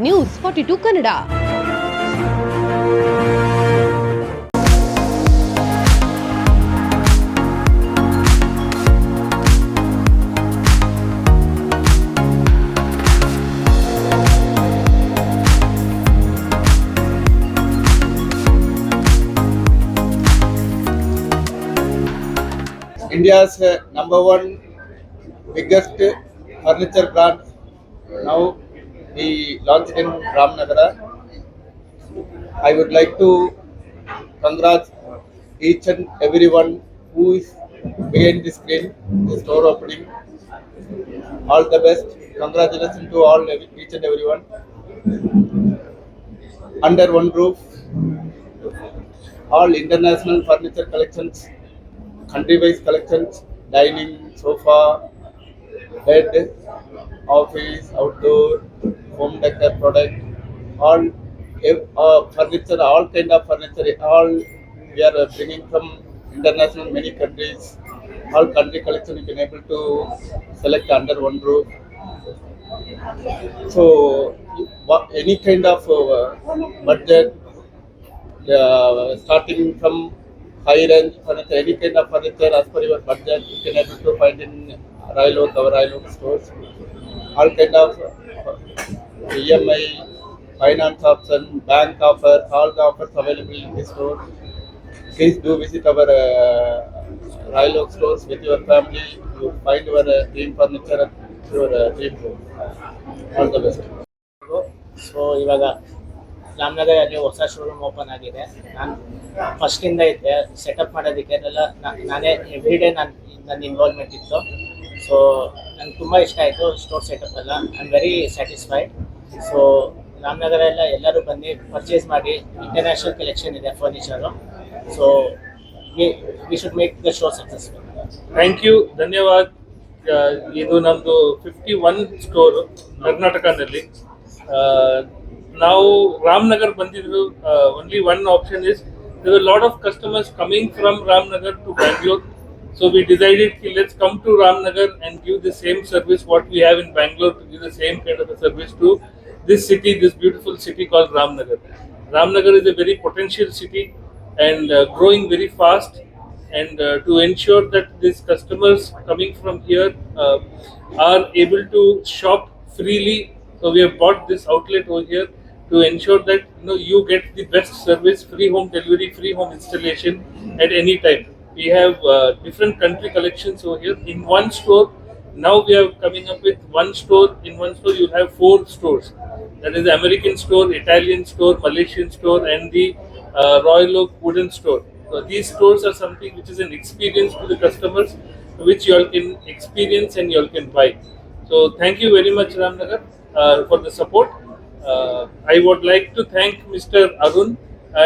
News 42 Kannada. India's number one biggest furniture brand. Now we launched in Ramnagara. I would like to congratulate each and everyone who is behind the screen, the store opening. All the best. Congratulations to each and everyone. Under one roof, all international furniture collections, country-wise collections, dining, sofa, bed, office, outdoor, home decor product, all furniture, all kind of furniture, all we are bringing from international many countries. All country collection you can able to select under one roof. So any kind of budget, starting from high range furniture, any kind of furniture as per your budget, you can able to find in Royal Oak, our Royal Oak stores. All kind of EMI, finance option, bank offer, all the offers available in the store. Please do visit our Royal Oak stores with your family. You find your dream furniture at your dream home. All the best. So ಇವಾಗ ರಾಮನಗರಲ್ಲಿ ಹೊಸ showroom open ಆಗಿದೆ. ನಾನು ಫಸ್ಟಿಂದ ಇದ್ದೆ setup ಮಾಡೋದಕ್ಕೆ ನಾನೇ everyday ನನ್ನ involvement ಇತ್ತು. So ನಂಗೆ ತುಂಬ ಇಷ್ಟ ಆಯಿತು ಸ್ಟೋರ್ ಸೆಟಪ್ ಎಲ್ಲ. I am very satisfied. So Ramanagara ಎಲ್ಲರೂ ಬನ್ನಿ ಪರ್ಚೇಸ್ ಮಾಡಿ. ಇಂಟರ್ನ್ಯಾಷನಲ್ ಕಲೆಕ್ಷನ್ ಇದೆ furniture. So we should make the show successful. Thank you, ಧನ್ಯವಾದ. ಇದು ನಮ್ಮದು 51 ಸ್ಟೋರು ಕರ್ನಾಟಕದಲ್ಲಿ. ನಾವು ರಾಮನಗರ್ ಬಂದಿದ್ರು. Only one option is there were a lot of customers coming from Ramnagar to Bangalore, so we decided let's come to Ramnagar and give the same service what we have in Bangalore, to give the same kind of a service to this city, this beautiful city called Ramnagar. Ramnagar is a very potential city and growing very fast, and to ensure that these customers coming from here are able to shop freely, so we have bought this outlet over here to ensure that you get the best service, free home delivery, free home installation at any time. We have different country collections over here in one store. Now we are coming up with one store. In one store you have 4 stores. That is the American store, Italian store, Malaysian store, and the Royal Oak wooden store. So these stores are something which is an experience to the customers, which you all can experience and you all can buy. So thank you very much, Ramnagar, for the support. I would like to thank Mr. Arun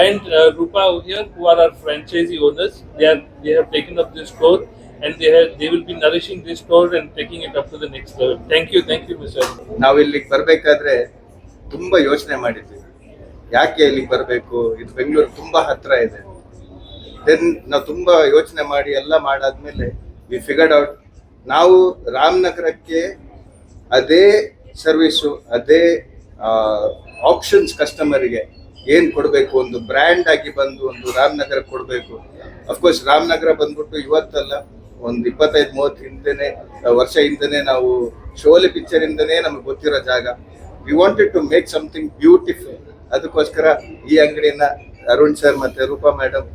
and Rupa over here, who are our franchisee owners. They have taken up this store, and they will be nourishing this store and taking it up to the next level. Thank you, Mr. Arun. ನಾವು ಇಲ್ಲಿಗೆ ಬರಬೇಕಾದ್ರೆ ತುಂಬಾ ಯೋಚನೆ ಮಾಡಿದ್ವಿ, ಯಾಕೆ ಇಲ್ಲಿಗೆ ಬರಬೇಕು, ಇದು ಬೆಂಗಳೂರು ತುಂಬಾ ಹತ್ರ ಇದೆ. ದೆನ್ ನಾವು ತುಂಬಾ ಯೋಚನೆ ಮಾಡಿ ಎಲ್ಲ ಮಾಡಾದ್ಮೇಲೆ ವಿ ಫಿಗರ್ಡ್ ಔಟ್ ನಾವು ರಾಮನಗರಕ್ಕೆ ಅದೇ ಸರ್ವಿಸು, ಅದೇ ಆಪ್ಷನ್ಸ್ ಕಸ್ಟಮರ್ಗೆ ಏನ್ ಕೊಡಬೇಕು, ಒಂದು ಬ್ರ್ಯಾಂಡ್ ಆಗಿ ಬಂದು ಒಂದು ರಾಮನಗರ ಕೊಡಬೇಕು. ಅಫ್ಕೋರ್ಸ್ ರಾಮನಗರ ಬಂದ್ಬಿಟ್ಟು ಇವತ್ತಲ್ಲ, ಒಂದು 25-30 ವರ್ಷ ಹಿಂದೆನೆ ನಾವು ಶೋಲೆ ಪಿಕ್ಚರ್ ಇಂದನೇ ನಮಗೆ ಗೊತ್ತಿರೋ ಜಾಗ. We wanted to make something beautiful. ಅದಕ್ಕೋಸ್ಕರ ಈ ಅಂಗಡಿಯನ್ನ ಅರುಣ್ ಸರ್ ಮತ್ತೆ ರೂಪಾ ಮೇಡಮ್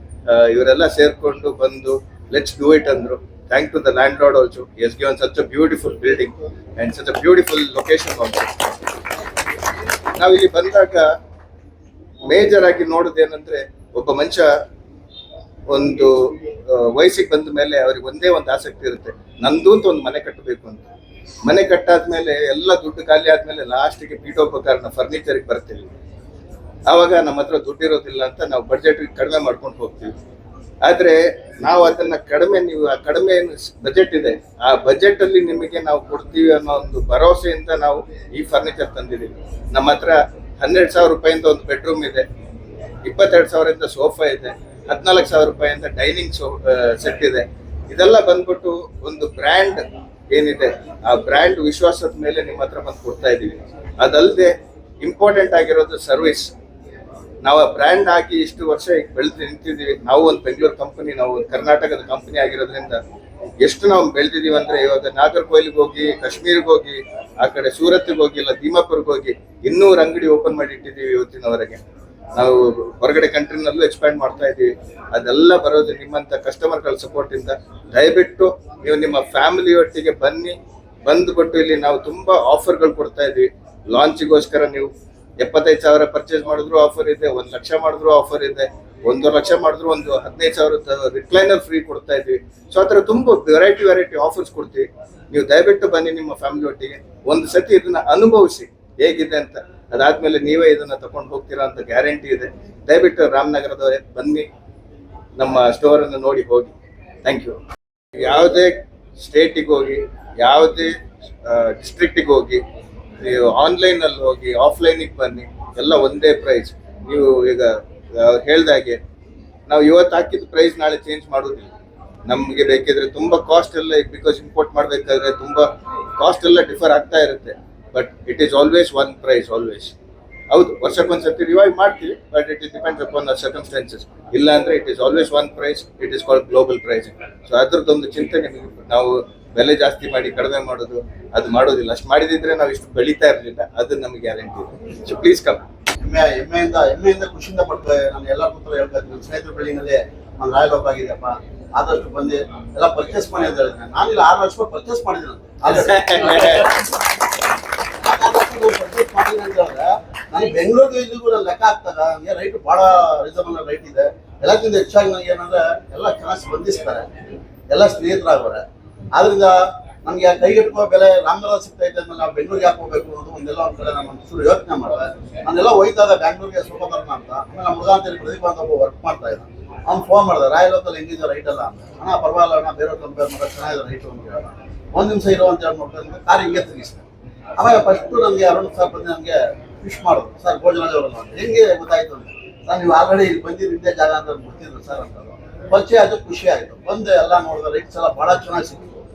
ಇವರೆಲ್ಲ ಸೇರ್ಕೊಂಡು ಬಂದು ಲೆಟ್ಸ್ ಡೂ ಇಟ್ ಅಂದ್ರು. Thank to the landlord also. He has given such a beautiful building and such a beautiful location also. ನಾವು ಇಲ್ಲಿ ಬಂದಾಗ ಮೇಜರ್ ಆಗಿ ನೋಡೋದೇನಂದ್ರೆ, ಒಬ್ಬ ಮನುಷ್ಯ ಒಂದು ವಯಸ್ಸಿಗೆ ಬಂದ ಮೇಲೆ ಅವ್ರಿಗೆ ಒಂದೇ ಒಂದು ಆಸಕ್ತಿ ಇರುತ್ತೆ, ನಂದು ಅಂತ ಒಂದು ಮನೆ ಕಟ್ಟಬೇಕು ಅಂತ. ಮನೆ ಕಟ್ಟಾದ್ಮೇಲೆ ಎಲ್ಲ ದುಡ್ಡು ಖಾಲಿ ಆದ್ಮೇಲೆ ಲಾಸ್ಟಿಗೆ ಪೀಠೋಪಕರಣ ಫರ್ನಿಚರ್ಗೆ ಬರ್ತೀವಿ. ಆವಾಗ ನಮ್ಮ ಹತ್ರ ದುಡ್ಡಿರೋದಿಲ್ಲ ಅಂತ ನಾವು ಬಡ್ಜೆಟ್ ಕಡಿಮೆ ಮಾಡ್ಕೊಂಡು ಹೋಗ್ತೀವಿ. ಆದ್ರೆ ನಾವು ಅದನ್ನ ನೀವು ಆ ಕಡಿಮೆ ಬಜೆಟ್ ಇದೆ, ಆ ಬಜೆಟ್ ಅಲ್ಲಿ ನಿಮಗೆ ನಾವು ಕೊಡ್ತೀವಿ ಅನ್ನೋ ಒಂದು ಭರವಸೆಯಿಂದ ನಾವು ಈ ಫರ್ನಿಚರ್ ತಂದಿದ್ದೀವಿ. ನಮ್ಮ ಹತ್ರ 12,000 ರೂಪಾಯಿಂದ ಒಂದು ಬೆಡ್ರೂಮ್ ಇದೆ, 22,000 ಸೋಫಾ ಇದೆ, 14,000 ಡೈನಿಂಗ್ ಸೆಟ್ ಇದೆ. ಇದೆಲ್ಲ ಬಂದ್ಬಿಟ್ಟು ಒಂದು ಬ್ರ್ಯಾಂಡ್ ಏನಿದೆ, ಆ ಬ್ರ್ಯಾಂಡ್ ವಿಶ್ವಾಸದ ಮೇಲೆ ನಿಮ್ಮ ಹತ್ರ ಬಂದು ಕೊಡ್ತಾ ಇದೀವಿ. ಅದಲ್ಲದೆ ಇಂಪಾರ್ಟೆಂಟ್ ಆಗಿರೋದು ಸರ್ವಿಸ್. ನಾವು ಬ್ರ್ಯಾಂಡ್ ಹಾಕಿ ಇಷ್ಟು ವರ್ಷ ಬೆಳೆದು ನಿಂತಿದ್ದೀವಿ. ನಾವು ಒಂದು ಬೆಂಗಳೂರು ಕಂಪನಿ, ನಾವು ಒಂದು ಕರ್ನಾಟಕದ ಕಂಪನಿ ಆಗಿರೋದ್ರಿಂದ ಎಷ್ಟು ನಾವು ಬೆಳೆದಿದ್ದೀವಿ ಅಂದ್ರೆ, ಇವಾಗ ನಾಗರ್ಕೋಯಿಲ್ಗೆ ಹೋಗಿ, ಕಾಶ್ಮೀರ್ಗೆ ಹೋಗಿ, ಆ ಕಡೆ ಸೂರತ್ಗೆ ಹೋಗಿ, ಇಲ್ಲ ದೀಮಾಪುರ್ಗೆ ಹೋಗಿ 200 ಅಂಗಡಿ ಓಪನ್ ಮಾಡಿ ಇಟ್ಟಿದ್ದೀವಿ ಇವತ್ತಿನವರೆಗೆ. ನಾವು ಹೊರಗಡೆ ಕಂಟ್ರಿನಲ್ಲೂ ಎಕ್ಸ್ಪ್ಯಾಂಡ್ ಮಾಡ್ತಾ ಇದ್ದೀವಿ. ಅದೆಲ್ಲ ಬರೋದು ನಿಮ್ಮಂತ ಕಸ್ಟಮರ್ಗಳ ಸಪೋರ್ಟ್ ಇಂದ. ದಯವಿಟ್ಟು ನೀವು ನಿಮ್ಮ ಫ್ಯಾಮಿಲಿ ಒಟ್ಟಿಗೆ ಬನ್ನಿ. ಬಂದ್ಬಿಟ್ಟು ಇಲ್ಲಿ ನಾವು ತುಂಬಾ ಆಫರ್ಗಳು ಕೊಡ್ತಾ ಇದೀವಿ. ಲಾಂಚಿಗೋಸ್ಕರ ನೀವು 75,000 ಪರ್ಚೇಸ್ ಮಾಡಿದ್ರು ಆಫರ್ ಇದೆ, 1 ಲಕ್ಷ ಮಾಡಿದ್ರು ಆಫರ್ ಇದೆ, 1.5 ಲಕ್ಷ ಮಾಡಿದ್ರು ಒಂದು 15,000 ರಿಕ್ಲೈನರ್ ಫ್ರೀ ಕೊಡ್ತಾ ಇದ್ವಿ. ಸೊ ಆ ಥರ ತುಂಬ ವೆರೈಟಿ ಆಫರ್ಸ್ ಕೊಡ್ತೀವಿ. ನೀವು ದಯವಿಟ್ಟು ಬನ್ನಿ ನಿಮ್ಮ ಫ್ಯಾಮಿಲಿ ಒಟ್ಟಿಗೆ, ಒಂದು ಸತಿ ಇದನ್ನ ಅನುಭವಿಸಿ ಹೇಗಿದೆ ಅಂತ. ಅದಾದ್ಮೇಲೆ ನೀವೇ ಇದನ್ನ ತಗೊಂಡು ಹೋಗ್ತೀರಾ ಅಂತ ಗ್ಯಾರಂಟಿ ಇದೆ. ದಯವಿಟ್ಟು ರಾಮನಗರದವರೇ ಬನ್ನಿ, ನಮ್ಮ ಸ್ಟೋರ್ ಅನ್ನು ನೋಡಿ ಹೋಗಿ. Thank you. ಯಾವುದೇ ಸ್ಟೇಟಿಗೆ ಹೋಗಿ, ಯಾವುದೇ ಡಿಸ್ಟ್ರಿಕ್ಟಿಗೆ ಹೋಗಿ, ನೀವು ಆನ್ಲೈನಲ್ಲಿ ಹೋಗಿ, ಆಫ್ಲೈನಿಗೆ ಬನ್ನಿ, ಎಲ್ಲ ಒಂದೇ ಪ್ರೈಸ್. ನೀವು ಈಗ ಹೇಳ್ದಾಗೆ ನಾವು ಇವತ್ತು ಹಾಕಿದ ಪ್ರೈಸ್ ನಾಳೆ ಚೇಂಜ್ ಮಾಡೋದಿಲ್ಲ. ನಮಗೆ ಬೇಕಿದ್ರೆ ತುಂಬ ಕಾಸ್ಟ್ ಎಲ್ಲ, ಬಿಕಾಸ್ ಇಂಪೋರ್ಟ್ ಮಾಡಬೇಕಾದ್ರೆ ತುಂಬ ಕಾಸ್ಟ್ ಎಲ್ಲ ಡಿಫರ್ ಆಗ್ತಾ ಇರುತ್ತೆ. But it is always one price, always. ಹೌದು, ವರ್ಷಕ್ಕೊಂದ್ಸತಿ ರಿವೈವ್ ಮಾಡ್ತೀವಿ, but it is depends upon the circumstances. ಇಲ್ಲ ಅಂದ್ರೆ it is always one price. It is called global price. So ಅದ್ರದ್ದೊಂದು ಚಿಂತನೆ. ನಾವು ಬೆಲೆ ಜಾಸ್ತಿ ಮಾಡಿ ಕಡಿಮೆ ಮಾಡೋದು ಅದು ಮಾಡೋದಿಲ್ಲ. ಅಷ್ಟು ಮಾಡಿದಿದ್ರೆ ನಾವು ಇಷ್ಟು ಬೆಳೀತಾ ಇರಲಿಲ್ಲ. ಅದು ನಮಗೆ ಗ್ಯಾರಂಟಿ ಇದೆ. So please come. ಹೆಮ್ಮೆಯಿಂದ ಖುಷಿಯಿಂದ ಪಡ್ತೇವೆ. ನಾನು ಎಲ್ಲ ಕೂತರು ಹೇಳ್ತಾ ಇದ್ದೀನಿ, ನನ್ನ ಸ್ನೇಹಿತರ ಬೆಳಿನಲ್ಲಿ ನಾನು ರಾಯಲ್ ಹೋಪ್ ಆಗಿದೆಯಪ್ಪ, ಆದಷ್ಟು ಬಂದು ಎಲ್ಲ ಪರ್ಚೇಸ್ ಮಾಡಿ ಅಂತ ಹೇಳಿದ್ರೆ, ನಾನಿಲ್ಲ 6 ಲಕ್ಷ ರೂಪಾಯಿ ಪರ್ಚೇಸ್ ಮಾಡಿದ್ದೀನಿ ಪರ್ಚೇಸ್ ಮಾಡಿದ್ದೀನಿ ಅಂತ ಹೇಳಿದ್ರೆ, ನನಗೆ ಬೆಂಗಳೂರಿಗೆ ಇಲ್ಲಿಗೂ ನಾನು ಲೆಕ್ಕ ಹಾಕ್ತಾಗ ನನಗೆ ರೈಟ್ ಭಾಳ ರೀಸನಬಲ್ ರೈಟ್ ಇದೆ. ಎಲ್ಲಕ್ಕಿಂತ ಹೆಚ್ಚಾಗಿ ನನಗೆ ಏನಂದ್ರೆ ಎಲ್ಲ ಚೆನ್ನಾಗಿ ಸ್ಪಂದಿಸ್ತಾರೆ, ಎಲ್ಲ ಸ್ನೇಹಿತರಾಗವ್ರೆ. ಆದ್ರಿಂದ ನಮ್ಗೆ ಕೈಗೆಟುಕುವ ಬೆಲೆ ರಾಮನಗರ ಸಿಗ್ತಾ ಇದೆ ಅಂದ್ರೆ ನಾವು ಬೆಂಗಳೂರಿಗೆ ಯಾಕೆ ಹೋಗ್ಬೇಕು ಅನ್ನೋದು ಒಂದೆಲ್ಲ ಒಂದ್ ಕಡೆ ನಾನು ಒಂಚೂರು ಯೋಚನೆ ಮಾಡಿದೆ. ನಾನೆಲ್ಲ ಹೋಯ್ತಾಗ ಬ್ಯಾಂಗ್ಳೂರಿಗೆ ಸೋಮಬರ್ನ ಅಂತ, ಆಮೇಲೆ ನಮ್ಮ ಹುಡುಗ ಅಂತೇಳಿ ಪ್ರದೀಪ ಅಂತ ಒಬ್ಬ ವರ್ಕ್ ಮಾಡ್ತಾ ಇದ್ದ. ಅವ್ನು ಫೋನ್ ಮಾಡಿದೆ, ರಾಯಲ್ ಹೋಟೆಲ್ ಹೆಂಗಿದೆ ರೈಟ್ ಅಲ್ಲ ಅಂತ. ಅಣ್ಣ ಪರವಾಗಿಲ್ಲ ಅಣ್ಣ, ಬೇರೆ ಕಂಪೇರ್ ಮಾಡೋದು ಚೆನ್ನಾಗಿದೆ ರೈಟ್ ಅಂತ ಹೇಳೋಣ. ಒಂದು ನಿಮಿಷ ಇರೋ ಅಂತ ಹೇಳಿ ನೋಡ್ಕೊಂಡು ಕಾರ್ ಹಿಂಗೆ ತಿರುಗಿಸಿದೆ. ಆಮೇಲೆ ಫಸ್ಟು ನನಗೆ ಅರುಣ್ ಸರ್ ಬಂದು ನನಗೆ ವಿಶ್ ಮಾಡೋದು, ಸರ್ ಭೋಜರಾಜ್ ಅವರನ್ನು ಹೆಂಗೆ ಗೊತ್ತಾಯ್ತು ಅಂತ. ನಾನು ನೀವು ಆಲ್ರೆಡಿ ಇಲ್ಲಿ ಬಂದಿದ್ದು ಇದ್ದೇ ಜಾಗ ಅಂತ ಗೊತ್ತಿದ್ರು ಸರ್ ಅಂತ. ಪರಿಚಯ ಅದು ಖುಷಿ ಆಯಿತು. ಬಂದು ಎಲ್ಲ ನೋಡಿದ್ರೆ ರೈಟ್ಸ್ ಎಲ್ಲ ಭಾಳ ಚೆನ್ನಾಗಿ ಸಿಕ್ತು.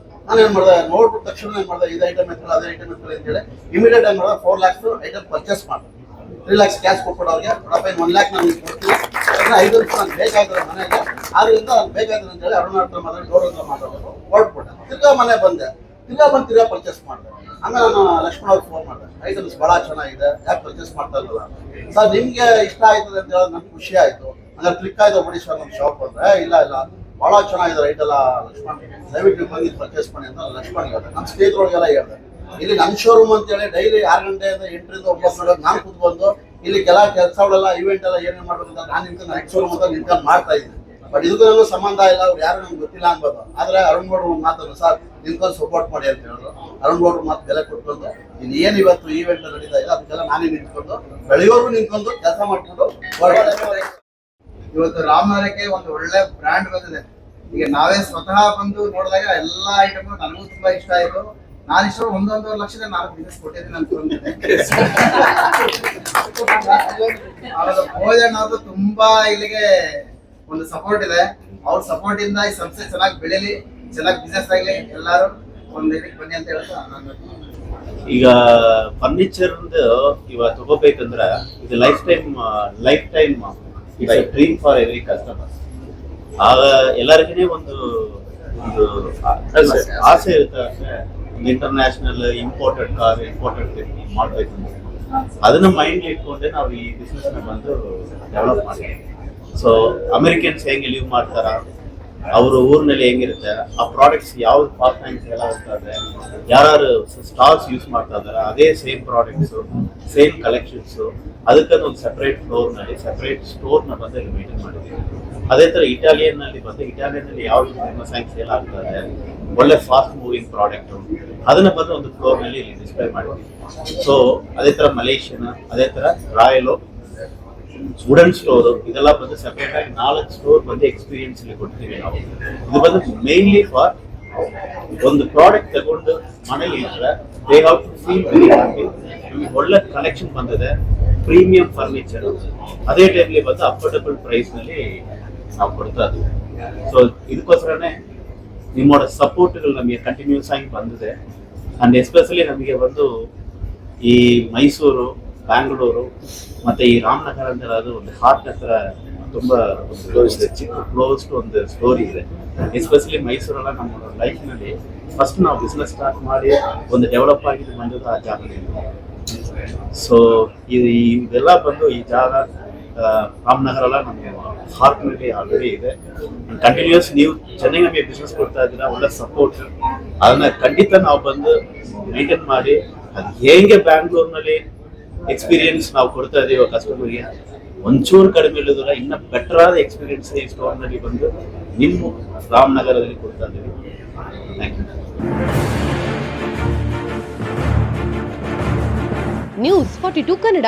ನಾನೇನು ಮಾಡಿದೆ, ನೋಡ್ಬಿಟ್ಟು ತಕ್ಷಣ ಏನು ಮಾಡಿದೆ, ಇದು ಐಟಮ್ ಎತ್ಕೊಳ್ಳಿ, ಅದೇ ಐಟಮ್ ಎತ್ಕೊಳ್ಳಿ ಅಂತೇಳಿ ಇಮಿಡಿಯೇಟ್ ಆಗಿ ಮಾಡಿದೆ 4 lakhs ಐಟಮ್ ಪರ್ಚೇಸ್ ಮಾಡಿದೆ. 3 lakhs ಕ್ಯಾಶ್ ಕೊಟ್ಬಿಟ್ಟು ಅವ್ರಿಗೆ, ನೋಡಪ್ಪ 1 lakh ನಾನು ಕೊಡ್ತೀನಿ, 5 ಲಕ್ಷ ನನಗೆ ಬೇಕಾಯ್ತದೆ ಮನೆಗೆ, ಆದ್ರಿಂದ ನಾನು ಬೇಕಾಯ್ತದೆ ಅಂತೇಳಿ ಅರುಣ ಹತ್ರ ಮಾತಾಡಿ ಡೋರ್ ಹತ್ರ ಮಾತಾಡೋದು ಹೊರಟ್ಬಿಟ್ಟೆ. ತಿರ್ಗಾ ಮನೆ ಬಂದೆ, ತಿರ್ಗಾ ಪರ್ಚೇಸ್ ಮಾಡಿದೆ. ಆಮೇಲೆ ನಾನು ಲಕ್ಷ್ಮಣ ಅವ್ರಿಗೆ ಫೋನ್ ಮಾಡಿದೆ, ಐಟಮ್ಸ್ ಭಾಳ ಚೆನ್ನಾಗಿದೆ, ಯಾಕೆ ಪರ್ಚೇಸ್ ಮಾಡ್ತಾ ಇರಲ್ಲ ಸರ್, ನಿಮಗೆ ಇಷ್ಟ ಆಯ್ತದೆ ಅಂತ ಹೇಳೋದು ನನಗೆ ಖುಷಿ ಆಯಿತು. ಹಂಗಾರೆ ಕ್ಲಿಕ್ ಆಯ್ತು ಬಿಡಿ ಸರ್ ನಮ್ಮ ಶಾಪ್ ಅಂದರೆ. ಇಲ್ಲ ಭಾಳ ಚೆನ್ನಾಗಿದೆ ರೈಟ್ ಎಲ್ಲ ಲಕ್ಷ್ಮಣ್, ದಯವಿಟ್ಟು ಬಂದು ಪರ್ಚೇಸ್ ಮಾಡಿ ಅಂತ ಲಕ್ಷ್ಮಣ್ ಹೇಳಿದೆ. ನಮ್ಮ ಸ್ನೇಹಿತರೊಳಗೆಲ್ಲ ಹೇಳಿದೆ, ಇಲ್ಲಿ ನನ್ನ ಶೋರೂಮ್ ಅಂತೇಳಿ ಡೈಲಿ 6 ಗಂಟೆಯಿಂದ 8ರಿಂದ 9 ಗಂಟೆ ನಾನು ಕೂತ್ಕೊಂಡು ಇಲ್ಲಿ ಕೆಲಸಗಳೆಲ್ಲ ಇವೆಂಟ್ ಎಲ್ಲ ಏನೇನು ಮಾಡ್ಬೇಕಂತ ನಾನು ನಿಂತ್ಕೊಂಡು ನೈಟ್ ಶೋರೂಮ್ ಅಂತ ನಿಂತ್ಕೊಂಡು ಮಾಡ್ತಾ ಇದ್ದೀನಿ. ಬಟ್ ಇದಕ್ಕೂ ನನಗೂ ಸಂಬಂಧ ಇಲ್ಲ, ಅವ್ರು ಯಾರು ನಮ್ಗೆ ಗೊತ್ತಿಲ್ಲ ಅನ್ಬೋದು. ಆದರೆ ಅರುಣ್ ಗೌಡ್ರು ಒಂದು ಮಾತನ್ನು, ಸರ್ ನಿಂತ್ಕೊಂಡು ಸಪೋರ್ಟ್ ಮಾಡಿ ಅಂತ ಹೇಳಿದ್ರು. ಅರುಣ್ ಗೌಡ್ರು ಮಾತು ಬೆಲೆ ಕೊಟ್ಕೊಂಡು ಇನ್ನು ಏನು ಇವತ್ತು ಈವೆಂಟ್ ನಡೀತಾ ಇಲ್ಲ ಅದಕ್ಕೆಲ್ಲ ನಾನೇ ನಿಂತ್ಕೊಂಡು ಬೆಳೆಯೋರು ನಿಂತ್ಕೊಂಡು ಕೆಲಸ ಮಾಡ್ಕೊಂಡು ಇವತ್ತು ರಾಮನಗರಕ್ಕೆ ಒಂದು ಒಳ್ಳೆ ಬ್ರ್ಯಾಂಡ್ ಬಂದಿದೆ. ಈಗ ನಾವೇ ಸ್ವತಃ ಬಂದು ನೋಡಿದಾಗ ಎಲ್ಲ ಐಟಮ್ ನನಗೂ ತುಂಬಾ ಇಷ್ಟ ಆಯ್ತು. ನಾನು ಇಷ್ಟ 1.5 ಲಕ್ಷದ ನಾನು ಬಿಸ್ನೆಸ್ ಕೊಟ್ಟಿದ್ದೀನಿ ಅನ್ಕೊಂಡಿದ್ದೆ. ಭೋಜನ ಅದು ತುಂಬಾ ಇಲ್ಲಿಗೆ ಒಂದು ಸಪೋರ್ಟ್ ಇದೆ. ಅವ್ರ ಸಪೋರ್ಟ್ ಇಂದ ಈ ಸಂಸ್ಥೆ ಚೆನ್ನಾಗಿ ಬೆಳೀಲಿ, ಚೆನ್ನಾಗಿ ಬಿಸ್ನೆಸ್ ಆಗಲಿ, ಎಲ್ಲರೂ ಒಂದು ಇದಕ್ಕೆ ಬನ್ನಿ ಅಂತ ಹೇಳ್ತಾ ನಾನು. ಈಗ ಫರ್ನಿಚರ್ ಇವಾಗ ತಗೋಬೇಕಂದ್ರೆ ಇದು life time it's a dream for every customer. ಆಗ ಎಲ್ಲರಿಗೂ ಒಂದು ಆಸೆ ಇರುತ್ತೆ, ಇಂಟರ್ನ್ಯಾಷನಲ್ ಇಂಪೋರ್ಟೆಡ್ ಮಾಡಬೇಕು. ಅದನ್ನ ಮೈಂಡ್ ಇಟ್ಕೊಂಡೆ ನಾವು ಈ ಬಿಸ್ನೆಸ್ ಬಂದು ಡೆವಲಪ್ ಮಾಡಿದ್ವಿ. ಸೊ ಅಮೆರಿಕನ್ಸ್ ಹೆಂಗೆ ಲೀವ್ ಮಾಡ್ತಾರ, ಅವ್ರ ಊರಿನಲ್ಲಿ ಹೆಂಗಿರುತ್ತೆ, ಆ ಪ್ರಾಡಕ್ಟ್ಸ್ ಯಾವ ಪಾರ್ಟ್ನರ್ಸ್ ಎಲ್ಲ ಇರ್ತಾರೆ, ಯಾರು ಸ್ಟಾರ್ಸ್ ಯೂಸ್ ಮಾಡ್ತಾ ಇದಾರೆ, ಅದೇ ಸೇಮ್ ಪ್ರಾಡಕ್ಟ್ಸು, ಸೇಮ್ ಕಲೆಕ್ಷನ್ಸು, ಅದಕ್ಕಂತ ಒಂದು ಸೆಪರೇಟ್ ಫ್ಲೋರ್ನಲ್ಲಿ ಸೆಪರೇಟ್ ಸ್ಟೋರ್ನ ಬಂದು ಇಲ್ಲಿ ಮೇಂಟೈನ್ ಮಾಡಿದ್ದೀವಿ. ಅದೇ ಥರ ಇಟಾಲಿಯನ್ನಲ್ಲಿ ಯಾವ ಫೇಮಸ್ ಆಗಿ ಸೇಲ್ ಆಗ್ತದೆ, ಒಳ್ಳೆ ಫಾಸ್ಟ್ ಮೂವಿಂಗ್ ಪ್ರಾಡಕ್ಟು, ಅದನ್ನ ಬಂದು ಒಂದು ಫ್ಲೋರ್ನಲ್ಲಿ ಇಲ್ಲಿ ಡಿಸ್ಪ್ಲೇ ಮಾಡಿದ್ದೀವಿ. ಸೊ ಅದೇ ಥರ ಮಲೇಷಿಯನ್, ಅದೇ ಥರ ರಾಯಲು, ವುಡನ್ ಸ್ಟೋರ್, ಇದೆಲ್ಲ ಬಂದು ಸೆಪರೇಟ್ ಆಗಿ 4 ಸ್ಟೋರ್ ಬಂದು ಎಕ್ಸ್ಪೀರಿಯನ್ಸ್ ಇಲ್ಲಿ ಕೊಡ್ತೀವಿ ನಾವು. ಇದು ಬಂದು ಮೇನ್ಲಿ ಫಾರ್ ಒಂದು ಪ್ರಾಡಕ್ಟ್ ತಗೊಂಡು ಮನೇಲಿ ಇದ್ರೆ they have to feel very happy. ನಮಗೆ ಒಳ್ಳೆ ಕಲೆಕ್ಷನ್ ಬಂದಿದೆ, ಪ್ರೀಮಿಯಂ ಫರ್ನಿಚರ್, ಅದೇ ಟೈಮ್ಲಿ ಬಂದು ಅಫೋರ್ಡಬಲ್ ಪ್ರೈಸ್ನಲ್ಲಿ ನಾವು ಕೊಡ್ತಾ ಇದ್ದೀವಿ. ಸೊ ಇದಕ್ಕೋಸ್ಕರನೇ ನಿಮ್ಮೋಡ ಸಪೋರ್ಟ್ಗಳು ನಮಗೆ ಕಂಟಿನ್ಯೂಸ್ ಆಗಿ ಬಂದಿದೆ. ಆ್ಯಂಡ್ ಎಸ್ಪೆಷಲಿ ನಮಗೆ ಬಂದು ಈ ಮೈಸೂರು ಬ್ಯಾಂಗ್ಳೂರು ಮತ್ತೆ ಈ ರಾಮನಗರ ಅಂತ ಅದು ಒಂದು ಹಾರ್ಟ್ ಹತ್ರ ತುಂಬಾ ಚಿಕ್ಕ ಕ್ಲೋಸ್ ಒಂದು ಸ್ಟೋರಿ ಇದೆ. ಎಸ್ಪೆಷಲಿ ಮೈಸೂರೆಲ್ಲ ನಮ್ಮ ಲೈಫ್ನಲ್ಲಿ ಫಸ್ಟ್ ನಾವು ಬಿಸ್ನೆಸ್ ಸ್ಟಾರ್ಟ್ ಮಾಡಿ ಒಂದು ಡೆವಲಪ್ ಆಗಿದ್ದು ಬಂದದ್ದು ಆ ಜಾಗದಿಂದ. ಸೊ ಇದೆಲ್ಲ ಬಂದು ಈ ಜಾಗ ರಾಮನಗರ ಎಲ್ಲ ನಮ್ಮ ಹಾರ್ಟ್ನಲ್ಲಿ ಆಲ್ರೆಡಿ ಇದೆ. ಕಂಟಿನ್ಯೂಸ್ ನೀವು ಚೆನ್ನಾಗಿ ನಮಗೆ ಬಿಸ್ನೆಸ್ ಕೊಡ್ತಾ ಇದ್ದೀರಾ, ಒಳ್ಳೆ ಸಪೋರ್ಟ್. ಅದನ್ನ ಖಂಡಿತ ನಾವು ಬಂದು ಮೇಂಟೈನ್ ಮಾಡಿ ಅದು ಹೇಗೆ ಬ್ಯಾಂಗ್ಳೂರ್ನಲ್ಲಿ ಎಕ್ಸ್ಪೀರಿಯನ್ಸ್ ನಾವು ಕೊಡ್ತಾ ಇದೀವಿ ಕಸ್ಟಮರ್ಗೆ ಒಂಚೂರು ಕಡಿಮೆ ಇಲ್ಲದಿಲ್ಲ, ಇನ್ನ ಬೆಟರ್ ಆದ ಎಕ್ಸ್ಪೀರಿಯನ್ಸ್ ಈ ಸ್ಟೋರ್ನಲ್ಲಿ ಬಂದು ನಿಮ್ಮ ರಾಮನಗರದಲ್ಲಿ ಕೊಡ್ತಾ ಇದ್ದೀವಿ. Thank you. ನ್ಯೂಸ್ 42 ಕನ್ನಡ.